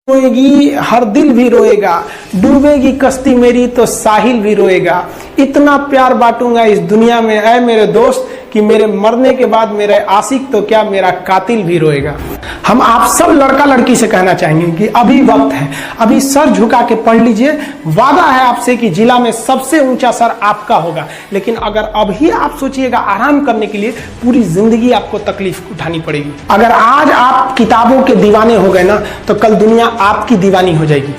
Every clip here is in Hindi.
रोएगी हर दिल भी रोएगा, डूबेगी कश्ती मेरी तो साहिल भी रोएगा। इतना प्यार बांटूंगा इस दुनिया में ऐ मेरे दोस्त कि मेरे मरने के बाद मेरे आशिक तो क्या मेरा कातिल भी रोएगा। हम आप सब लड़का लड़की से कहना चाहेंगे कि अभी वक्त है, अभी सर झुका के पढ़ लीजिए। वादा है आपसे कि जिला में सबसे ऊंचा सर आपका होगा, लेकिन अगर अभी आप सोचिएगा आराम करने के लिए, पूरी जिंदगी आपको तकलीफ उठानी पड़ेगी। अगर आज आप किताबों के दीवाने हो गए ना, तो कल दुनिया आपकी दीवानी हो जाएगी।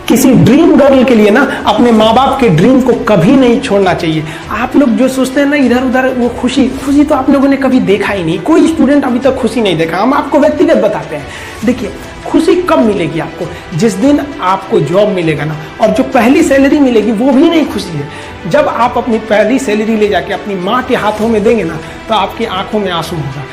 किसी ड्रीम गर्ल के लिए ना अपने माँ बाप के ड्रीम को कभी नहीं छोड़ना चाहिए। आप लोग जो सोचते हैं ना इधर उधर, वो खुशी तो आप लोगों ने कभी देखा ही नहीं। कोई स्टूडेंट अभी तक खुशी नहीं देखा। हम आपको व्यक्तिगत बताते हैं। देखिए, खुशी कब मिलेगी आपको? जिस दिन आपको जॉब मिलेगा ना, और जो पहली सैलरी मिलेगी वो भी नहीं खुशी है। जब आप अपनी पहली सैलरी ले जाके अपनी माँ के हाथों में देंगे ना, तो आपकी आंखों में आंसू होगा।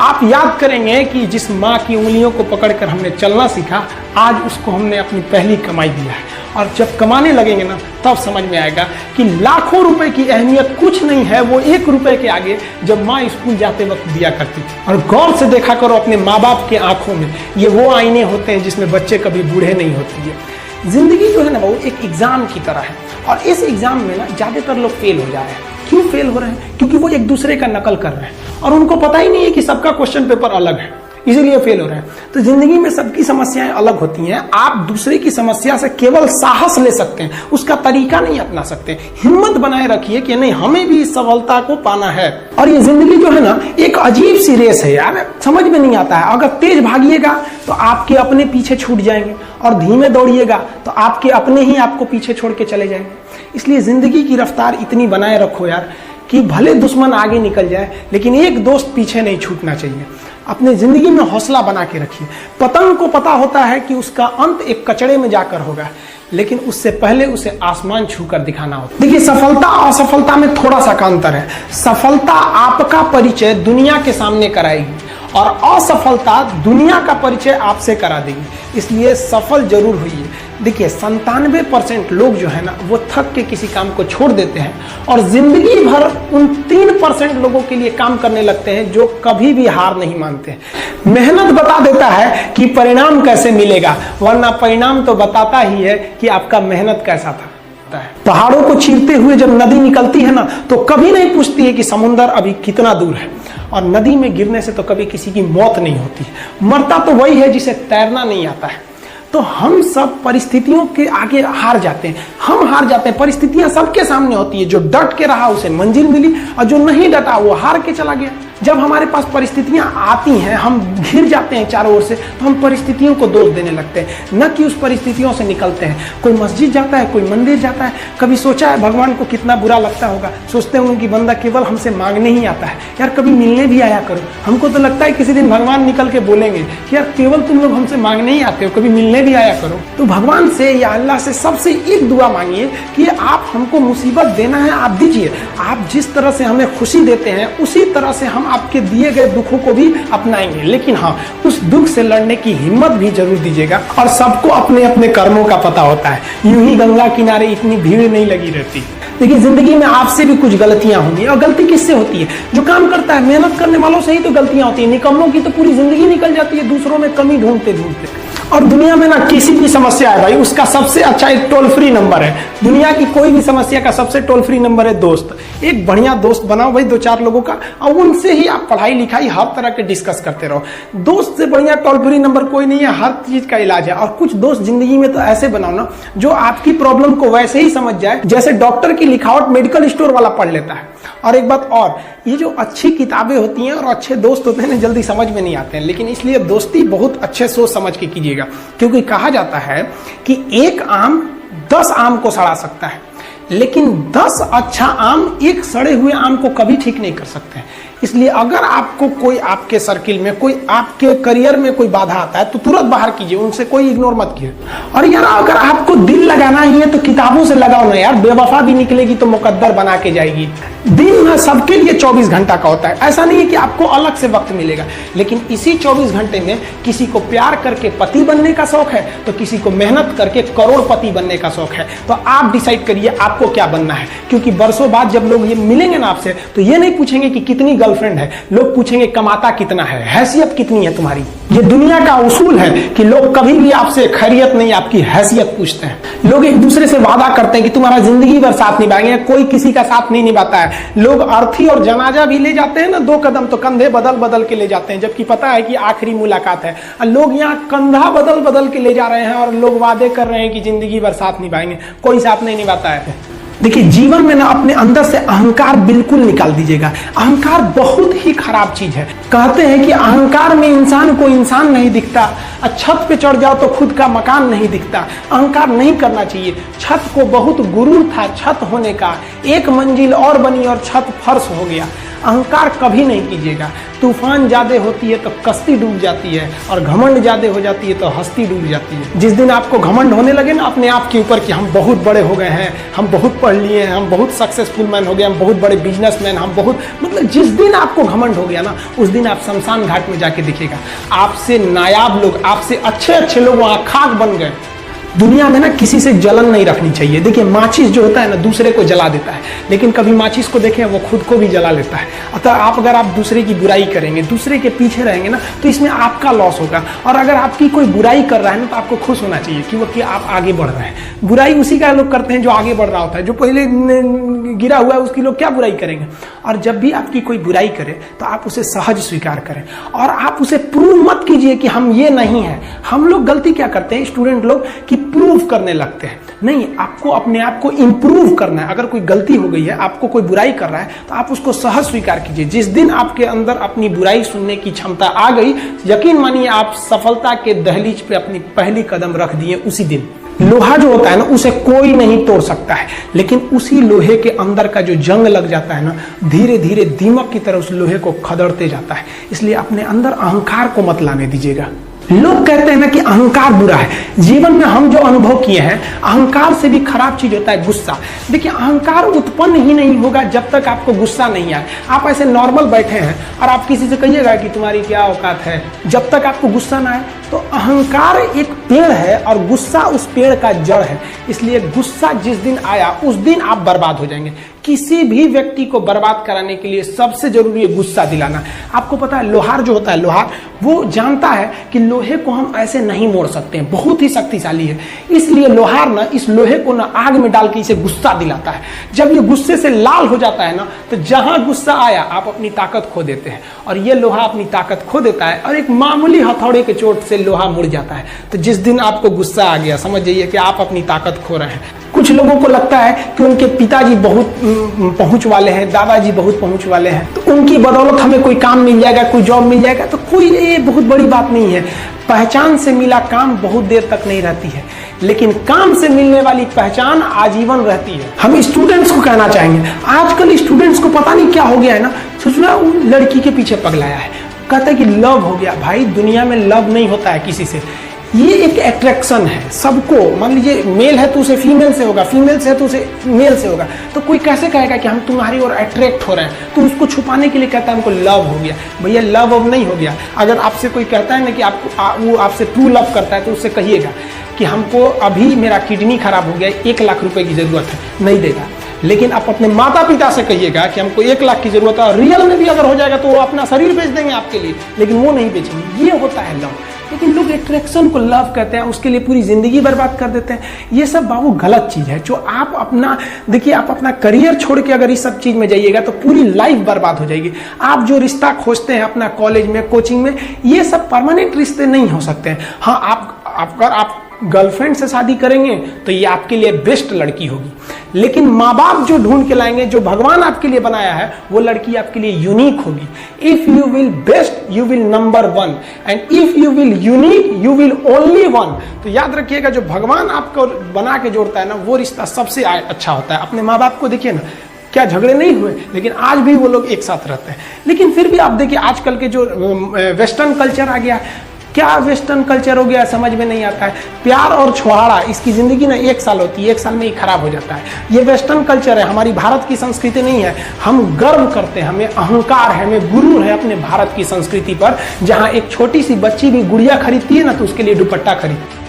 आप याद करेंगे कि जिस माँ की उंगलियों को पकड़कर हमने चलना सीखा, आज उसको हमने अपनी पहली कमाई दिया है। और जब कमाने लगेंगे ना, तब समझ में आएगा कि लाखों रुपए की अहमियत कुछ नहीं है वो 1 रुपए के आगे, जब माँ स्कूल जाते वक्त दिया करती थी। और गौर से देखा करो अपने माँ बाप के आंखों में, ये वो आईने होते हैं जिसमें बच्चे कभी बूढ़े नहीं होते हैं। जिंदगी जो है ना, वो एक एग्जाम की तरह है, और इस एग्जाम में ना ज्यादातर लोग फेल हो जा रहे हैं। क्यों फेल हो रहे हैं? क्योंकि वो एक दूसरे का नकल कर रहे हैं और उनको पता ही नहीं है कि सबका क्वेश्चन पेपर अलग है, इसीलिए फेल हो रहे हैं। तो जिंदगी में सबकी समस्याएं अलग होती हैं। आप दूसरे की समस्या से केवल साहस ले सकते हैं, उसका तरीका नहीं अपना सकते। हिम्मत बनाए रखिए कि नहीं, हमें भी इस सफलता को पाना है। और ये जिंदगी जो है ना, एक अजीब सी रेस है यार, समझ में नहीं आता है। अगर तेज भागिएगा तो आपके अपने पीछे छूट जाएंगे, और धीमे दौड़िएगा तो आपके अपने ही आपको पीछे छोड़ के चले जाएंगे। इसलिए जिंदगी की रफ्तार इतनी बनाए रखो यार कि भले दुश्मन आगे निकल जाए, लेकिन एक दोस्त पीछे नहीं छूटना चाहिए। अपने जिंदगी में हौसला बना के रखिए। पतंग को पता होता है कि उसका अंत एक कचड़े में जाकर होगा, लेकिन उससे पहले उसे आसमान छूकर दिखाना होता है। देखिए, सफलता और असफलता में थोड़ा सा का अंतर है। सफलता आपका परिचय दुनिया के सामने कराएगी, और असफलता दुनिया का परिचय आपसे करा देगी। इसलिए सफल जरूर होइए। देखिए, 97% लोग जो है ना, वो थक के किसी काम को छोड़ देते हैं, और जिंदगी भर उन 3% लोगों के लिए काम करने लगते हैं जो कभी भी हार नहीं मानते हैं। मेहनत बता देता है कि परिणाम कैसे मिलेगा, वरना परिणाम तो बताता ही है कि आपका मेहनत कैसा था। पहाड़ों को चीरते हुए जब नदी निकलती है ना, तो कभी नहीं पूछती है कि समुद्र अभी कितना दूर है। और नदी में गिरने से तो कभी किसी की मौत नहीं होती। मरता तो वही है जिसे तैरना नहीं आता है। तो हम सब परिस्थितियों के आगे हार जाते हैं। हम हार जाते हैं। परिस्थितियां सबके सामने होती है। जो डट के रहा उसे मंजिल मिली, और जो नहीं डटा वो हार के चला गया। जब हमारे पास परिस्थितियां आती हैं, हम घिर जाते हैं चारों ओर से, तो हम परिस्थितियों को दोष देने लगते हैं, न कि उस परिस्थितियों से निकलते हैं। कोई मस्जिद जाता है, कोई मंदिर जाता है, कभी सोचा है भगवान को कितना बुरा लगता होगा? सोचते होंगे कि बंदा केवल हमसे मांगने ही आता है। यार, कभी मिलने भी आया करो। हमको तो लगता है किसी दिन भगवान निकल के बोलेंगे कि यार केवल तुम लोग हमसे मांगने ही आते हो, कभी मिलने भी आया करो। तो भगवान से या अल्लाह से सबसे एक दुआ मांगिए कि आप हमको मुसीबत देना है, आप दीजिए। आप जिस तरह से हमें खुशी देते हैं, उसी तरह से हम आपके दिए गए दुखों को भी अपनाएंगे। लेकिन हाँ, उस दुख से लड़ने की हिम्मत भी जरूर दीजिएगा। और सबको अपने अपने कर्मों का पता होता है। यूं ही गंगा किनारे इतनी भीड़ नहीं लगी रहती। देखिए, जिंदगी में आपसे भी कुछ गलतियां होंगी, और गलती किससे होती है? जो काम करता है, मेहनत करने वालों से ही तो गलतियां होती है। निकम्मों की तो पूरी जिंदगी निकल जाती है दूसरों में कमी ढूंढते ढूंढते। और दुनिया में ना किसी भी समस्या है भाई, उसका सबसे अच्छा एक टोल फ्री नंबर है। दुनिया की कोई भी समस्या का सबसे टोल फ्री नंबर है दोस्त। एक बढ़िया दोस्त बनाओ भाई, 2-4 लोगों का, और उनसे ही आप पढ़ाई लिखाई हर तरह के डिस्कस करते रहो। दोस्त से बढ़िया टोल फ्री नंबर कोई नहीं है। हर चीज का इलाज है। और कुछ दोस्त जिंदगी में तो ऐसे बनाओ ना, जो आपकी प्रॉब्लम को वैसे ही समझ जाए जैसे डॉक्टर की लिखावट मेडिकल स्टोर वाला पढ़ लेता है। और एक बात और, ये जो अच्छी किताबें होती हैं और अच्छे दोस्त होते हैं ना, जल्दी समझ में नहीं आते हैं। लेकिन इसलिए दोस्ती बहुत अच्छे सोच समझ के कीजिएगा, क्योंकि कहा जाता है कि एक आम 10 आम को सड़ा सकता है, लेकिन 10 अच्छा आम एक सड़े हुए आम को कभी ठीक नहीं कर सकते हैं। इसलिए अगर आपको कोई आपके सर्किल में, कोई आपके करियर में कोई बाधा आता है, तो तुरंत बाहर कीजिए, उनसे कोई इग्नोर मत कीजिए। और यार, अगर आपको दिल लगाना ही है तो किताबों से लगाओ ना यार। बेवफा भी निकलेगी तो मुकद्दर बना के जाएगी। दिन ना सबके लिए 24 घंटा का होता है। ऐसा नहीं है कि आपको अलग से वक्त मिलेगा, लेकिन इसी 24 घंटे में किसी को प्यार करके पति बनने का शौक है, तो किसी को मेहनत करके करोड़पति बनने का शौक है। तो आप डिसाइड करिए आपको क्या बनना है। क्योंकि बरसों बाद जब लोग ये मिलेंगे ना आपसे, तो ये नहीं पूछेंगे कि कितनी गर्लफ्रेंड गर्लफ्रेंड है, लोग पूछेंगे कमाता कितना है, हैसियत कितनी है तुम्हारी। ये दुनिया का उसूल है कि लोग कभी भी आपसे खैरियत नहीं, आपकी हैसियत पूछते हैं। लोग एक दूसरे से वादा करते हैं कि तुम्हारा जिंदगी भर साथ निभाएंगे, कोई किसी का साथ नहीं निभाता है। लोग अर्थी और जनाजा भी ले जाते हैं ना 2 कदम, तो कंधे बदल बदल के ले जाते हैं, जबकि पता है कि आखिरी मुलाकात है। लोग यहाँ कंधा बदल बदल के ले जा रहे हैं और लोग वादे कर रहे हैं कि जिंदगी भर साथ निभाएंगे, कोई साथ नहीं निभाता है। देखिए, जीवन में ना अपने अंदर से अहंकार बिल्कुल निकाल दीजिएगा। अहंकार बहुत ही खराब चीज है। कहते हैं कि अहंकार में इंसान को इंसान नहीं दिखता, छत पे चढ़ जाओ तो खुद का मकान नहीं दिखता। अहंकार नहीं करना चाहिए। छत को बहुत गुरूर था छत होने का, 1 मंजिल और बनी और छत फर्श हो गया। अहंकार कभी नहीं कीजिएगा। तूफान ज्यादा होती है तो कश्ती डूब जाती है, और घमंड ज्यादा हो जाती है तो हस्ती डूब जाती है। जिस दिन आपको घमंड होने लगे ना अपने आप के ऊपर कि हम बहुत बड़े हो गए हैं, हम बहुत पढ़ लिए हैं, हम बहुत सक्सेसफुल मैन हो गए, हम बहुत बड़े बिजनेसमैन, हम बहुत, मतलब जिस दिन आपको घमंड हो गया ना, उस दिन आप शमशान घाट में जाके देखिएगा, आपसे नायाब लोग, आपसे अच्छे अच्छे लोग वहां खाक बन गए। दुनिया में ना किसी से जलन नहीं रखनी चाहिए। देखिए, माचिस जो होता है ना दूसरे को जला देता है, लेकिन कभी माचिस को देखें वो खुद को भी जला लेता है। अतः आप अगर आप दूसरे की बुराई करेंगे, दूसरे के पीछे रहेंगे ना, तो इसमें आपका लॉस होगा। और अगर आपकी कोई बुराई कर रहा है ना, तो आपको खुश होना चाहिए कि वो कि आप आगे बढ़ रहे हैं। बुराई उसी का लोग करते हैं जो आगे बढ़ रहा होता है, जो पहले गिरा हुआ है उसकी लोग क्या बुराई करेंगे। और जब भी आपकी कोई बुराई करे तो आप उसे सहज स्वीकार करें, और आप उसे प्रूव मत कीजिए कि हम ये नहीं है। हम लोग गलती क्या करते हैं स्टूडेंट लोग, कि प्रूव करने लगते हैं। नहीं, आपको अपने आप को इंप्रूव करना है। अगर कोई गलती हो गई है, आपको कोई बुराई कर रहा है, तो आप उसको सहज स्वीकार कीजिए। जिस दिन आपके अंदर अपनी बुराई सुनने की क्षमता आ गई, यकीन मानिए आप सफलता के दहलीज पे अपनी पहली कदम रख दिए उसी दिन। लोहा जो होता है ना, उसे कोई नहीं तोड़ सकता है, लेकिन उसी लोहे के अंदर का जो जंग लग जाता है ना, धीरे धीरे दीमक की तरह उस लोहे को खदड़ते जाता है। इसलिए अपने अंदर अहंकार को मत लाने दीजिएगा। लोग कहते हैं ना कि अहंकार बुरा है। जीवन में हम जो अनुभव किए हैं, अहंकार से भी खराब चीज होता है गुस्सा। देखिए, अहंकार उत्पन्न ही नहीं होगा जब तक आपको गुस्सा नहीं आए। आप ऐसे नॉर्मल बैठे हैं और आप किसी से कहिएगा कि तुम्हारी क्या औकात है, जब तक आपको गुस्सा ना आए। तो अहंकार एक पेड़ है और गुस्सा उस पेड़ का जड़ है। इसलिए गुस्सा जिस दिन आया उस दिन आप बर्बाद हो जाएंगे। किसी भी व्यक्ति को बर्बाद कराने के लिए सबसे जरूरी है गुस्सा दिलाना। आपको पता है, लोहार जो होता है, लोहार वो जानता है कि लोहे को हम ऐसे नहीं मोड़ सकते हैं, बहुत ही शक्तिशाली है। इसलिए लोहार ना इस लोहे को ना आग में डाल के इसे गुस्सा दिलाता है। जब ये गुस्से से लाल हो जाता है ना, तो जहां गुस्सा आया आप अपनी ताकत खो देते हैं, और ये लोहा अपनी ताकत खो देता है, और एक मामूली हथौड़े के चोट से लोहा मुड़ जाता है। तो जिस दिन आपको गुस्सा आ गया, समझ जाइए कि आप अपनी ताकत खो रहे हैं। कुछ लोगों को लगता है कि उनके पिताजी बहुत पहुंच वाले हैं, दादाजी बहुत पहुंच वाले हैं, तो उनकी बदौलत हमें कोई काम मिल जाएगा, कोई जॉब मिल जाएगा। तो कोई ये बहुत बड़ी बात नहीं है। पहचान से मिला काम बहुत देर तक नहीं रहती है, लेकिन काम से मिलने वाली पहचान आजीवन रहती है। हम स्टूडेंट्स को कहना चाहेंगे, आजकल स्टूडेंट्स को पता नहीं क्या हो गया है ना, सोचना लड़की के पीछे पगलाया है, कहता है कि लव हो गया। भाई, दुनिया में लव नहीं होता है किसी से, ये एक अट्रैक्शन है सबको। मान लीजिए मेल है तो उसे फीमेल से होगा, फीमेल से है तो उसे मेल से होगा। तो कोई कैसे कहेगा कि हम तुम्हारी ओर अट्रैक्ट हो रहे हैं, तो उसको छुपाने के लिए कहता है हमको लव हो गया। भैया, लव अब नहीं हो गया। अगर आपसे कोई कहता है ना कि आपको वो आपसे ट्रू लव करता है, तो उससे कहिएगा कि हमको अभी मेरा किडनी खराब हो गया, 1 लाख रुपए की जरूरत है, नहीं देगा। लेकिन आप अपने माता पिता से कहिएगा कि हमको 1 लाख की जरूरत है, और रियल में भी अगर हो जाएगा तो वो अपना शरीर बेच देंगे आपके लिए, लेकिन वो नहीं बेचेंगे। ये होता है लव। लेकिन लोग अट्रैक्शन को लव कहते हैं, उसके लिए पूरी जिंदगी बर्बाद कर देते हैं। ये सब बाबू गलत चीज है। जो आप अपना, देखिए, आप अपना करियर छोड़ के अगर इस सब चीज में जाइएगा तो पूरी लाइफ बर्बाद हो जाएगी। आप जो रिश्ता खोजते हैं अपना कॉलेज में, कोचिंग में, ये सब परमानेंट रिश्ते नहीं हो सकते हैं। हाँ, आप गर्लफ्रेंड से शादी करेंगे तो ये आपके लिए बेस्ट लड़की होगी, लेकिन माँ बाप जो ढूंढ के लाएंगे, जो भगवान आपके लिए बनाया है, वो लड़की आपके लिए यूनिक होगी। If you will best you will number 1, and if you will unique you will only 1। तो याद रखिएगा, जो भगवान आपको बना के जोड़ता है ना, वो रिश्ता सबसे अच्छा होता है। अपने माँ बाप को देखिए ना, क्या झगड़े नहीं हुए, लेकिन आज भी वो लोग एक साथ रहते हैं। लेकिन फिर भी आप देखिए, आजकल के जो वेस्टर्न कल्चर आ गया, क्या वेस्टर्न कल्चर हो गया समझ में नहीं आता है। प्यार और छुहाड़ा, इसकी जिंदगी ना 1 साल होती है, 1 साल में ही खराब हो जाता है। ये वेस्टर्न कल्चर है, हमारी भारत की संस्कृति नहीं है। हम गर्व करते हैं, हमें अहंकार है, हमें गुरूर है अपने भारत की संस्कृति पर। जहां एक छोटी सी बच्ची भी गुड़िया खरीदती है ना, तो उसके लिए दुपट्टा खरीदती है।